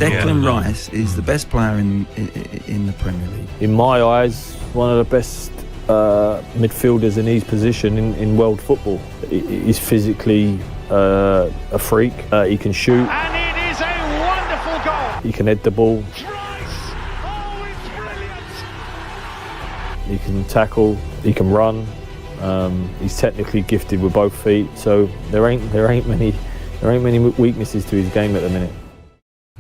Declan Rice is the best player in the Premier League. In my eyes, one of the best midfielders in his position in world football. He's physically a freak. He can shoot. And it is a wonderful goal. He can head the ball. Rice. Oh, it's brilliant. He can tackle. He can run. He's technically gifted with both feet. So there ain't many weaknesses to his game at the minute.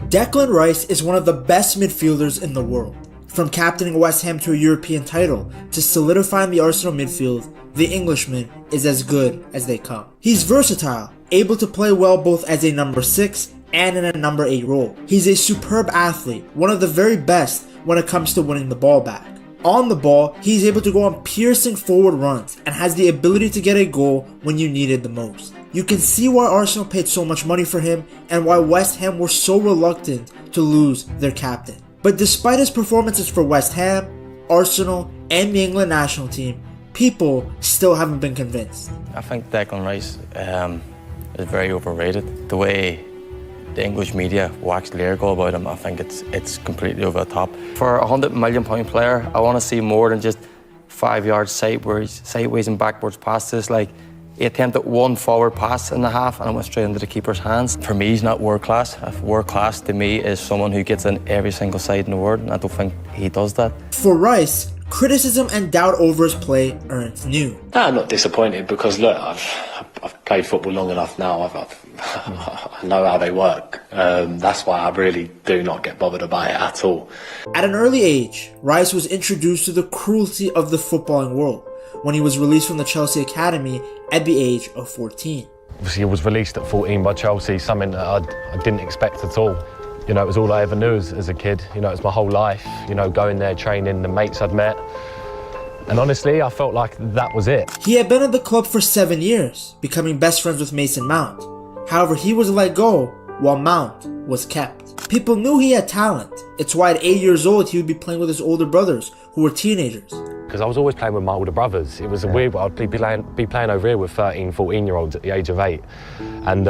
Declan Rice is one of the best midfielders in the world. From captaining West Ham to a European title to solidifying the Arsenal midfield, the Englishman is as good as they come. He's versatile, able to play well both as a number 6 and in a number 8 role. He's a superb athlete, one of the very best when it comes to winning the ball back. On the ball, he's able to go on piercing forward runs and has the ability to get a goal when you need it the most. You can see why Arsenal paid so much money for him and why West Ham were so reluctant to lose their captain. But despite his performances for West Ham, Arsenal, and the England national team, people still haven't been convinced. I think Declan Rice is very overrated. The way the English media wax lyrical about him, I think it's completely over the top. For a £100 million player, I want to see more than just 5 yards sideways and backwards passes. Like, he attempted one forward pass in the half and it went straight into the keeper's hands. For me, he's not world class. World class to me is someone who gets in every single side in the world, and I don't think he does that. For Rice, criticism and doubt over his play aren't new. No, I'm not disappointed because look, I've played football long enough now. I know how they work. That's why I really do not get bothered about it at all. At an early age, Rice was introduced to the cruelty of the footballing world when he was released from the Chelsea Academy at the age of 14. Obviously, he was released at 14 by Chelsea, something that I didn't expect at all. You know, it was all I ever knew as a kid. You know, it was my whole life, you know, going there, training, the mates I'd met. And honestly, I felt like that was it. He had been at the club for 7 years, becoming best friends with Mason Mount. However, he was let go while Mount was kept. People knew he had talent. It's why at 8 years old, he would be playing with his older brothers, who were teenagers. Because I was always playing with my older brothers. It was a weird one. I'd be playing over here with 13, 14-year-olds at the age of 8. And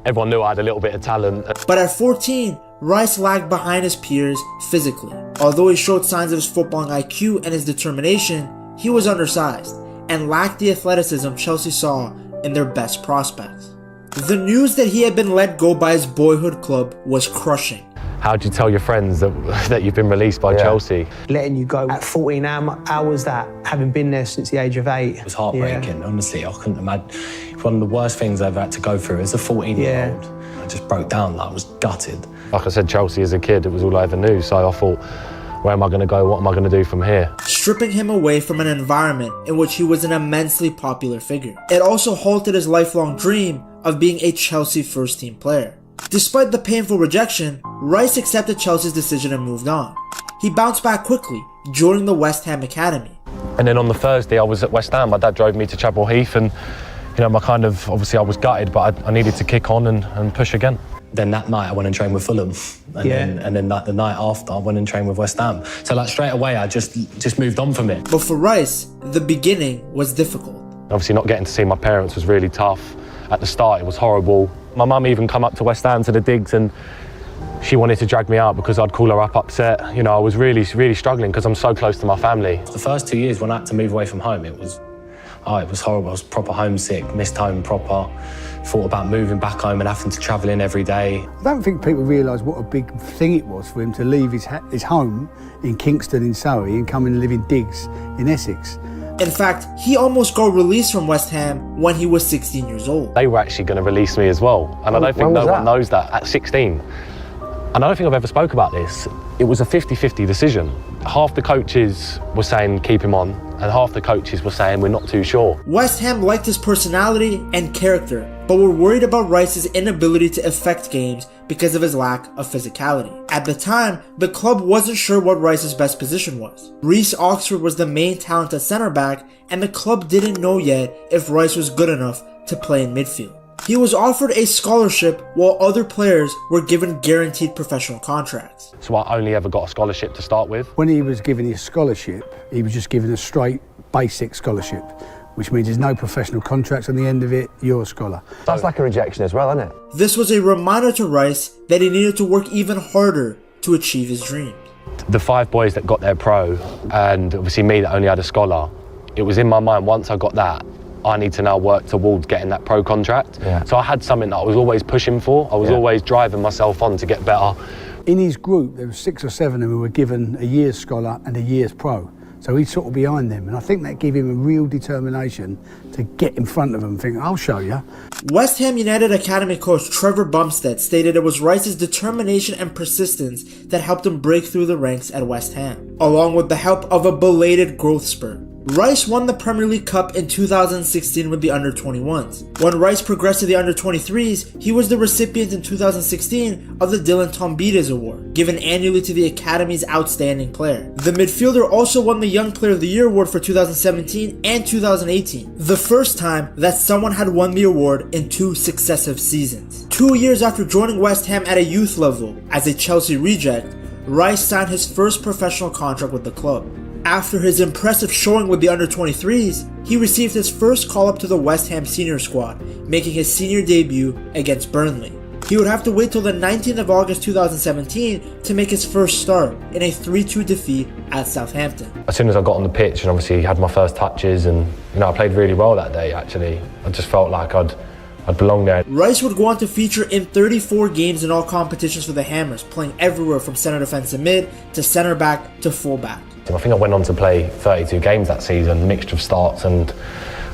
everyone knew I had a little bit of talent. But at 14, Rice lagged behind his peers physically. Although he showed signs of his footballing IQ and his determination, he was undersized and lacked the athleticism Chelsea saw in their best prospects. The news that he had been let go by his boyhood club was crushing. How do you tell your friends that you've been released by Chelsea? Letting you go at 14, how was that, having been there since the age of 8? It was heartbreaking, honestly. I couldn't imagine. One of the worst things I've had to go through as a 14-year-old. I just broke down, I was gutted. Like I said, Chelsea as a kid, it was all I ever knew. So I thought, where am I going to go? What am I going to do from here? Stripping him away from an environment in which he was an immensely popular figure. It also halted his lifelong dream of being a Chelsea first-team player. Despite the painful rejection, Rice accepted Chelsea's decision and moved on. He bounced back quickly, joining the West Ham Academy. And then on the Thursday, I was at West Ham. My dad drove me to Chapel Heath, and you know, obviously I was gutted, but I needed to kick on and push again. Then that night I went and trained with Fulham, and then the night after I went and trained with West Ham. So like straight away I just moved on from it. But for Rice, the beginning was difficult. Obviously not getting to see my parents was really tough. At the start it was horrible. My mum even come up to West Ham to the digs and she wanted to drag me out because I'd call her up upset. You know, I was really struggling because I'm so close to my family. The first 2 years when I had to move away from home, it was horrible. I was proper homesick, missed home proper. Thought about moving back home and having to travel in every day. I don't think people realise what a big thing it was for him to leave his home in Kingston in Surrey and come and live in digs in Essex. In fact, he almost got released from West Ham when he was 16 years old. They were actually going to release me as well, and I don't think no one knows that. At 16, and I don't think I've ever spoke about this, it was a 50-50 decision. Half the coaches were saying keep him on, and half the coaches were saying we're not too sure. West Ham liked his personality and character, but were worried about Rice's inability to affect games because of his lack of physicality. At the time, the club wasn't sure what Rice's best position was. Reece Oxford was the main talent at centre back, and the club didn't know yet if Rice was good enough to play in midfield. He was offered a scholarship while other players were given guaranteed professional contracts. So I only ever got a scholarship to start with. When he was given his scholarship, he was just given a straight, basic scholarship, which means there's no professional contracts on the end of it, you're a scholar. That's like a rejection as well, isn't it? This was a reminder to Rice that he needed to work even harder to achieve his dreams. The 5 boys that got their pro, and obviously me that only had a scholar, it was in my mind, once I got that, I need to now work towards getting that pro contract. Yeah. So I had something that I was always pushing for. I was always driving myself on to get better. In his group, there were 6 or 7 who were given a year's scholar and a year's pro. So he's sort of behind them, and I think that gave him a real determination to get in front of them and think, I'll show you. West Ham United Academy coach Trevor Bumstead stated it was Rice's determination and persistence that helped him break through the ranks at West Ham, along with the help of a belated growth spurt. Rice won the Premier League Cup in 2016 with the under-21s. When Rice progressed to the under-23s, he was the recipient in 2016 of the Dylan Tombides Award, given annually to the Academy's outstanding player. The midfielder also won the Young Player of the Year award for 2017 and 2018, the first time that someone had won the award in 2 successive seasons. 2 years after joining West Ham at a youth level as a Chelsea reject, Rice signed his first professional contract with the club. After his impressive showing with the under-23s, he received his first call-up to the West Ham senior squad, making his senior debut against Burnley. He would have to wait till the 19th of August 2017 to make his first start in a 3-2 defeat at Southampton. As soon as I got on the pitch and obviously had my first touches, and I played really well that day actually. I just felt like I'd belong there. Rice would go on to feature in 34 games in all competitions for the Hammers, playing everywhere from centre defensive mid to centre back to full back. I think I went on to play 32 games that season, mixture of starts and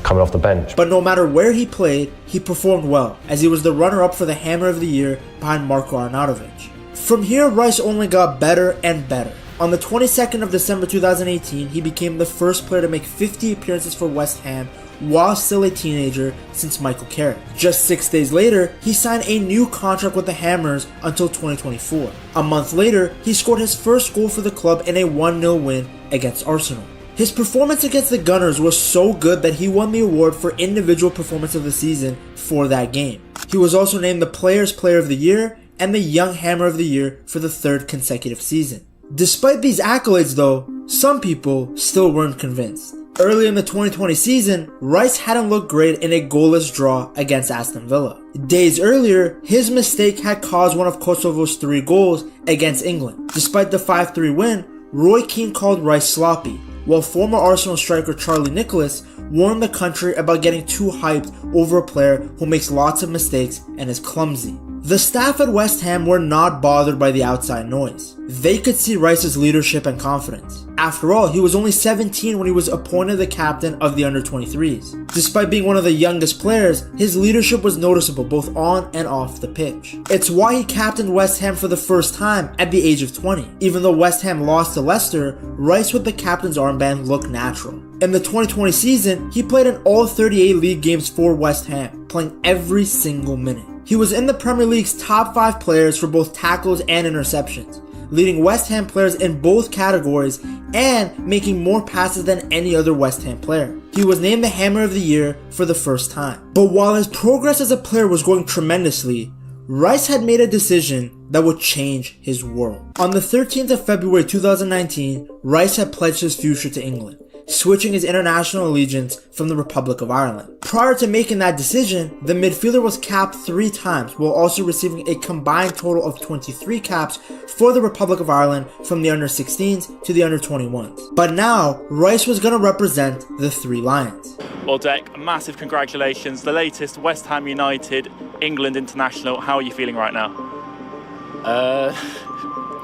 coming off the bench. But no matter where he played, he performed well, as he was the runner-up for the Hammer of the Year behind Marko Arnautovic. From here, Rice only got better and better. On the 22nd of December 2018, he became the first player to make 50 appearances for West Ham while still a teenager since Michael Carrick. Just 6 days later, he signed a new contract with the Hammers until 2024. A month later, he scored his first goal for the club in a 1-0 win against Arsenal. His performance against the Gunners was so good that he won the award for individual performance of the season for that game. He was also named the Players' Player of the Year and the Young Hammer of the Year for the 3rd consecutive season. Despite these accolades though, some people still weren't convinced. Early in the 2020 season, Rice hadn't looked great in a goalless draw against Aston Villa. Days earlier, his mistake had caused one of Kosovo's 3 goals against England. Despite the 5-3 win, Roy Keane called Rice sloppy, while former Arsenal striker Charlie Nicholas warned the country about getting too hyped over a player who makes lots of mistakes and is clumsy. The staff at West Ham were not bothered by the outside noise. They could see Rice's leadership and confidence. After all, he was only 17 when he was appointed the captain of the under-23s. Despite being one of the youngest players, his leadership was noticeable both on and off the pitch. It's why he captained West Ham for the first time at the age of 20. Even though West Ham lost to Leicester, Rice with the captain's armband looked natural. In the 2020 season, he played in all 38 league games for West Ham, playing every single minute. He was in the Premier League's top 5 players for both tackles and interceptions, leading West Ham players in both categories and making more passes than any other West Ham player. He was named the Hammer of the Year for the first time. But while his progress as a player was going tremendously, Rice had made a decision that would change his world. On the 13th of February 2019, Rice had pledged his future to England, switching his international allegiance from the Republic of Ireland. Prior to making that decision, the midfielder was capped 3 times while also receiving a combined total of 23 caps for the Republic of Ireland from the under-16s to the under-21s. But now, Rice was going to represent the 3 Lions. Well, Dec, massive congratulations. The latest West Ham United England international. How are you feeling right now?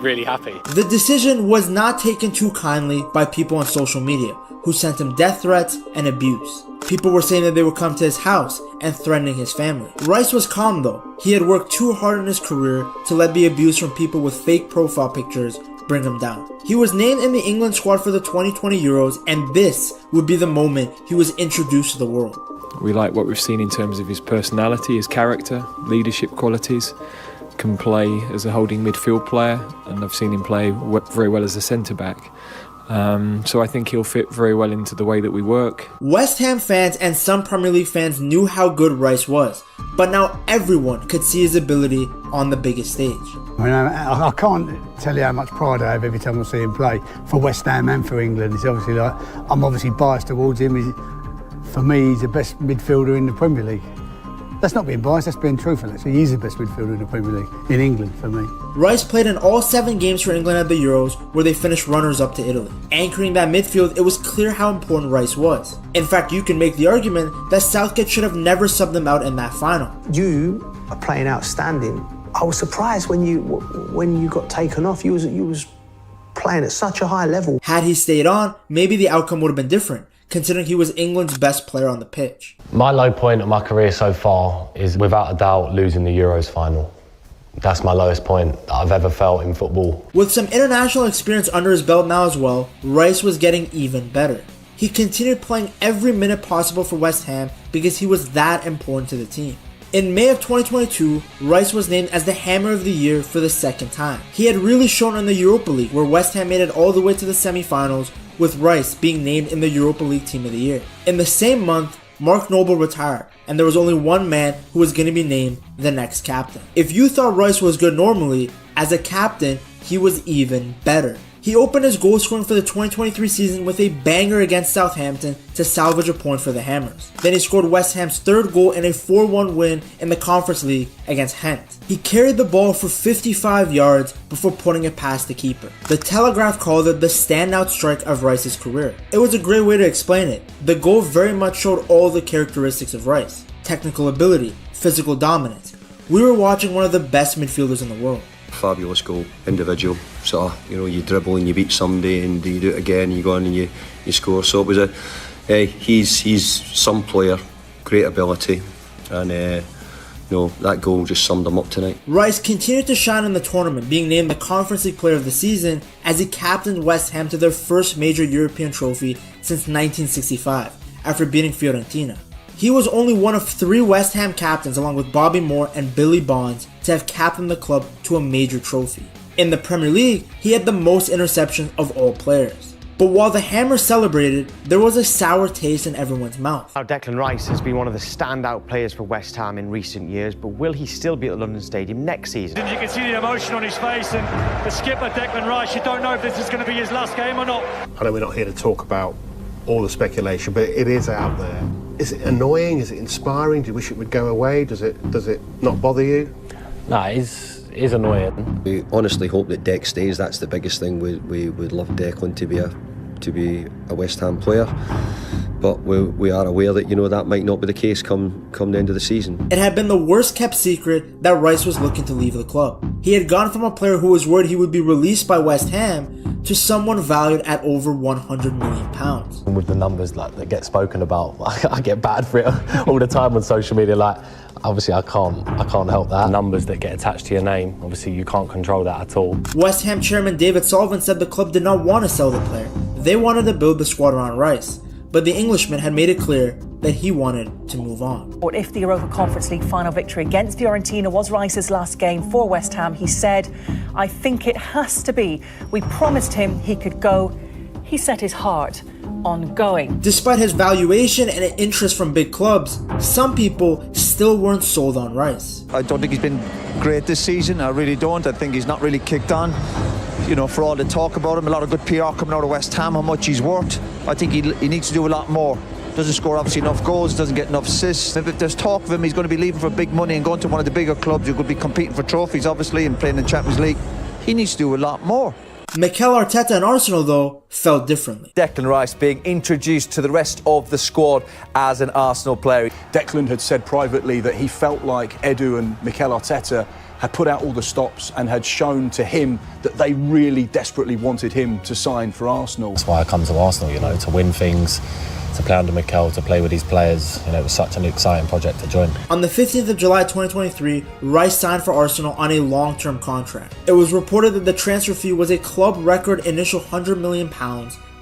Really happy. The decision was not taken too kindly by people on social media, who sent him death threats and abuse. People were saying that they would come to his house and threatening his family. Rice was calm though. He had worked too hard in his career to let the abuse from people with fake profile pictures bring him down. He was named in the England squad for the 2020 Euros, and this would be the moment he was introduced to the world. We like what we've seen in terms of his personality, his character, leadership qualities. Can play as a holding midfield player, and I've seen him play very well as a centre-back. So I think he'll fit very well into the way that we work. West Ham fans and some Premier League fans knew how good Rice was, but now everyone could see his ability on the biggest stage. I can't tell you how much pride I have every time I see him play for West Ham and for England. It's obviously I'm obviously biased towards him. For me, he's the best midfielder in the Premier League. That's not being biased, that's being truthful actually. He's the best midfielder in the Premier League, in England for me. Rice played in all 7 games for England at the Euros, where they finished runners-up to Italy. Anchoring that midfield, it was clear how important Rice was. In fact, you can make the argument that Southgate should have never subbed him out in that final. You are playing outstanding. I was surprised when you got taken off. You was playing at such a high level. Had he stayed on, maybe the outcome would have been different, considering he was England's best player on the pitch. My low point of my career so far is without a doubt losing the Euros final. That's my lowest point that I've ever felt in football. With some international experience under his belt now as well, Rice was getting even better. He continued playing every minute possible for West Ham because he was that important to the team. In May of 2022, Rice was named as the Hammer of the Year for the 2nd time. He had really shown in the Europa League, where West Ham made it all the way to the semi-finals, with Rice being named in the Europa League Team of the Year. In the same month, Mark Noble retired, and there was only one man who was going to be named the next captain. If you thought Rice was good normally, as a captain, he was even better. He opened his goal scoring for the 2023 season with a banger against Southampton to salvage a point for the Hammers. Then he scored West Ham's 3rd goal in a 4-1 win in the Conference League against Gent. He carried the ball for 55 yards before putting it past the keeper. The Telegraph called it the standout strike of Rice's career. It was a great way to explain it. The goal very much showed all the characteristics of Rice: technical ability, physical dominance. We were watching one of the best midfielders in the world. Fabulous goal, individual, sort of, you dribble and you beat somebody and you do it again, you go on and you score. So it was he's some player, great ability, and that goal just summed him up tonight. Rice continued to shine in the tournament, being named the Conference League Player of the Season as he captained West Ham to their first major European trophy since 1965, after beating Fiorentina. He was only one of 3 West Ham captains, along with Bobby Moore and Billy Bonds, to have captained the club to a major trophy. In the Premier League, he had the most interceptions of all players. But while the Hammers celebrated, there was a sour taste in everyone's mouth. Now, Declan Rice has been one of the standout players for West Ham in recent years, but will he still be at the London Stadium next season? You can see the emotion on his face, and the skipper, Declan Rice, you don't know if this is going to be his last game or not. I know we're not here to talk about all the speculation, but it is out there. Is it annoying? Is it inspiring? Do you wish it would go away? Does it not bother you? No, it is annoying. We honestly hope that Dec stays. That's the biggest thing. We would love Declan to be a West Ham player, but we are aware that that might not be the case come the end of the season. It had been the worst kept secret that Rice was looking to leave the club. He had gone from a player who was worried he would be released by West Ham to someone valued at over £100 million. With the numbers that get spoken about, I get bad for it all the time on social media. Obviously I can't help that. Numbers that get attached to your name, obviously you can't control that at all. West Ham chairman David Sullivan said the club did not want to sell the player. They wanted to build the squad around Rice, but the Englishman had made it clear that he wanted to move on. If the Europa Conference League final victory against Fiorentina was Rice's last game for West Ham, he said, "I think it has to be. We promised him he could go. He set his heart on going." Despite his valuation and interest from big clubs, some people still weren't sold on Rice. I don't think he's been great this season. I really don't. I think he's not really kicked on. For all the talk about him, a lot of good PR coming out of West Ham, how much he's worked. I think he needs to do a lot more. Doesn't score obviously enough goals, doesn't get enough assists. If there's talk of him, he's going to be leaving for big money and going to one of the bigger clubs who could be competing for trophies, obviously, and playing in the Champions League. He needs to do a lot more. Mikel Arteta and Arsenal, though, felt differently. Declan Rice being introduced to the rest of the squad as an Arsenal player. Declan had said privately that he felt like Edu and Mikel Arteta had put out all the stops and had shown to him that they really desperately wanted him to sign for Arsenal. That's why I come to Arsenal, to win things, to play under Mikel, to play with these players. It was such an exciting project to join. On the 15th of July 2023, Rice signed for Arsenal on a long-term contract. It was reported that the transfer fee was a club record initial £100 million,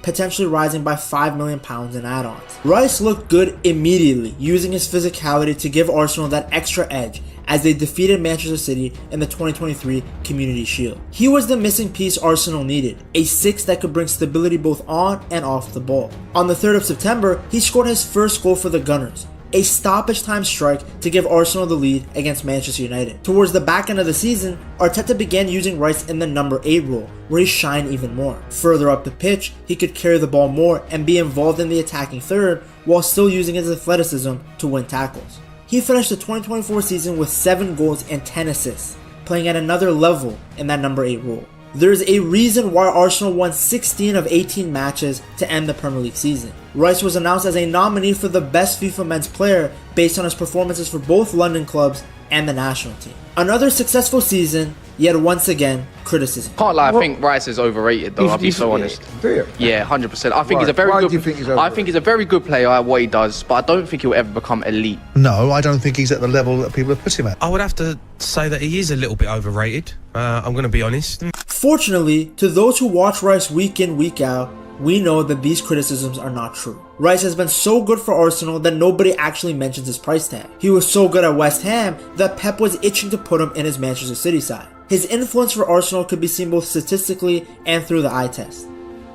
potentially rising by £5 million in add-ons. Rice looked good immediately, using his physicality to give Arsenal that extra edge as they defeated Manchester City in the 2023 Community Shield. He was the missing piece Arsenal needed, a six that could bring stability both on and off the ball. On the 3rd of September, he scored his first goal for the Gunners, a stoppage time strike to give Arsenal the lead against Manchester United. Towards the back end of the season, Arteta began using Rice in the number 8 role, where he shined even more. Further up the pitch, he could carry the ball more and be involved in the attacking third while still using his athleticism to win tackles. He finished the 2024 season with 7 goals and 10 assists, playing at another level in that number 8 role. There's a reason why Arsenal won 16 of 18 matches to end the Premier League season. Rice was announced as a nominee for the best FIFA men's player based on his performances for both London clubs and the national team. Another successful season, yet once again, criticism. Can't lie, I think Rice is overrated though, I'll be so honest. Do you? Yeah, 100%. I think he's a very Why good do you think he's overrated? I think he's a very good player at what he does, but I don't think he'll ever become elite. No, I don't think he's at the level that people have put him at. I would have to say that he is a little bit overrated. I'm going to be honest. Fortunately, to those who watch Rice week in, week out, we know that these criticisms are not true. Rice has been so good for Arsenal that nobody actually mentions his price tag. He was so good at West Ham that Pep was itching to put him in his Manchester City side. His influence for Arsenal could be seen both statistically and through the eye test.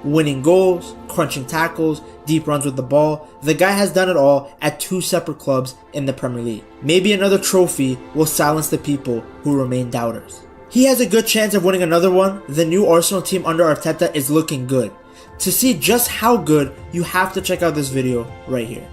Winning goals, crunching tackles, deep runs with the ball, the guy has done it all at 2 separate clubs in the Premier League. Maybe another trophy will silence the people who remain doubters. He has a good chance of winning another one. The new Arsenal team under Arteta is looking good. To see just how good, you have to check out this video right here.